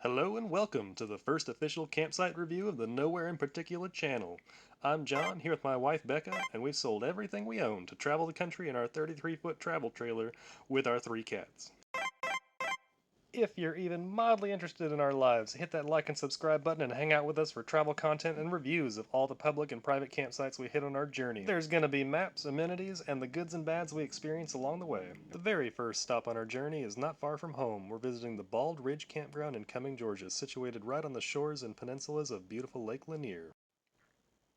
Hello and welcome to the first official campsite review of the Nowhere in Particular channel. I'm John, here with my wife Becca, and we've sold everything we own to travel the country in our 33-foot travel trailer with our 3 cats. If you're even mildly interested in our lives, hit that like and subscribe button and hang out with us for travel content and reviews of all the public and private campsites we hit on our journey. There's gonna be maps, amenities, and the goods and bads we experience along the way. The very first stop on our journey is not far from home. We're visiting the Bald Ridge Campground in Cumming, Georgia, situated right on the shores and peninsulas of beautiful Lake Lanier.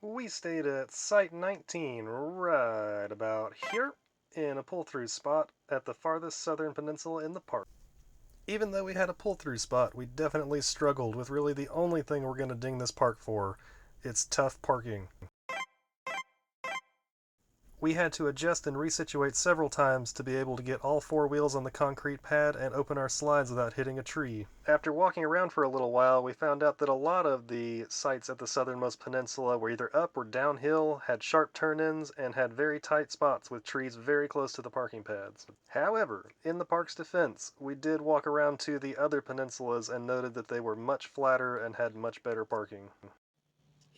We stayed at Site 19 right about here in a pull-through spot at the farthest southern peninsula in the park. Even though we had a pull-through spot, we definitely struggled with really the only thing we're going to ding this park for. It's tough parking. We had to adjust and resituate several times to be able to get all 4 wheels on the concrete pad and open our slides without hitting a tree. After walking around for a little while, we found out that a lot of the sites at the southernmost peninsula were either up or downhill, had sharp turn-ins, and had very tight spots with trees very close to the parking pads. However, in the park's defense, we did walk around to the other peninsulas and noted that they were much flatter and had much better parking.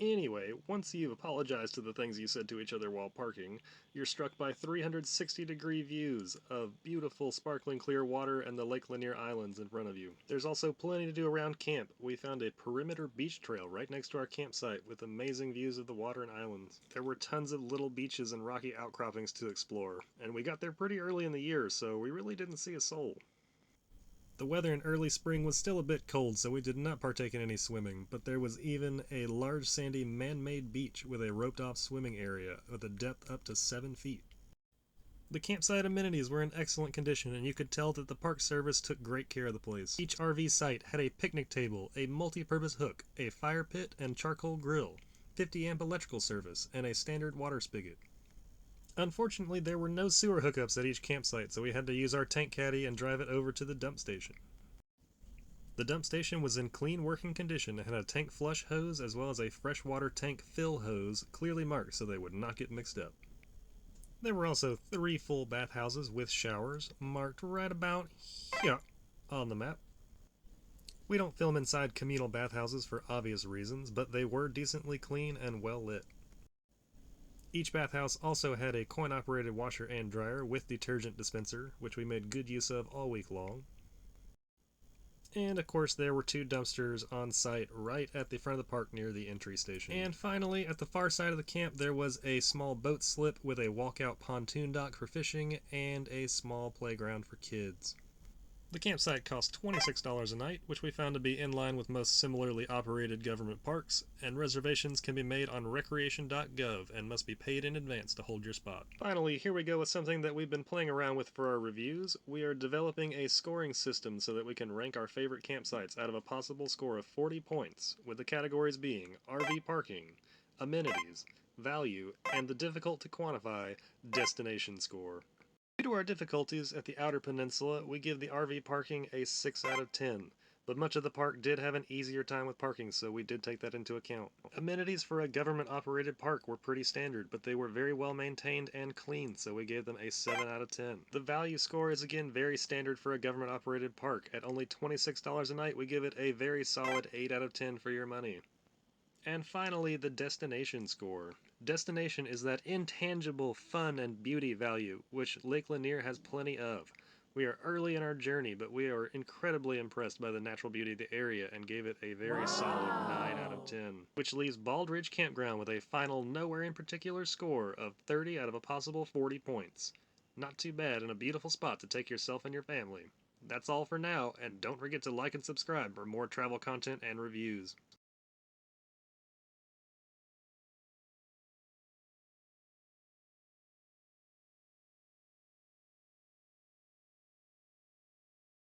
Anyway, once you've apologized to the things you said to each other while parking, you're struck by 360-degree views of beautiful sparkling clear water and the Lake Lanier Islands in front of you. There's also plenty to do around camp. We found a perimeter beach trail right next to our campsite with amazing views of the water and islands. There were tons of little beaches and rocky outcroppings to explore, and we got there pretty early in the year, so we really didn't see a soul. The weather in early spring was still a bit cold, so we did not partake in any swimming, but there was even a large sandy man-made beach with a roped-off swimming area with a depth up to 7 feet. The campsite amenities were in excellent condition, and you could tell that the park service took great care of the place. Each RV site had a picnic table, a multi-purpose hook, a fire pit and charcoal grill, 50-amp electrical service, and a standard water spigot. Unfortunately, there were no sewer hookups at each campsite, so we had to use our tank caddy and drive it over to the dump station. The dump station was in clean working condition and had a tank flush hose as well as a freshwater tank fill hose clearly marked so they would not get mixed up. There were also 3 full bathhouses with showers, marked right about here on the map. We don't film inside communal bathhouses for obvious reasons, but they were decently clean and well lit. Each bathhouse also had a coin-operated washer and dryer with detergent dispenser, which we made good use of all week long. And of course there were 2 dumpsters on site right at the front of the park near the entry station. And finally, at the far side of the camp there was a small boat slip with a walkout pontoon dock for fishing and a small playground for kids. The campsite cost $26 a night, which we found to be in line with most similarly operated government parks, and reservations can be made on recreation.gov and must be paid in advance to hold your spot. Finally, here we go with something that we've been playing around with for our reviews. We are developing a scoring system so that we can rank our favorite campsites out of a possible score of 40 points, with the categories being RV parking, amenities, value, and the difficult to quantify destination score. Due to our difficulties at the outer peninsula, we give the RV parking a 6 out of 10, but much of the park did have an easier time with parking, so we did take that into account. Amenities for a government-operated park were pretty standard, but they were very well maintained and clean, so we gave them a 7 out of 10. The value score is again very standard for a government-operated park. At only $26 a night, we give it a very solid 8 out of 10 for your money. And finally, the destination score. Destination is that intangible fun and beauty value, which Lake Lanier has plenty of. We are early in our journey, but we are incredibly impressed by the natural beauty of the area and gave it a very solid 9 out of 10. Which leaves Bald Ridge Campground with a final nowhere in particular score of 30 out of a possible 40 points. Not too bad, and a beautiful spot to take yourself and your family. That's all for now, and don't forget to like and subscribe for more travel content and reviews.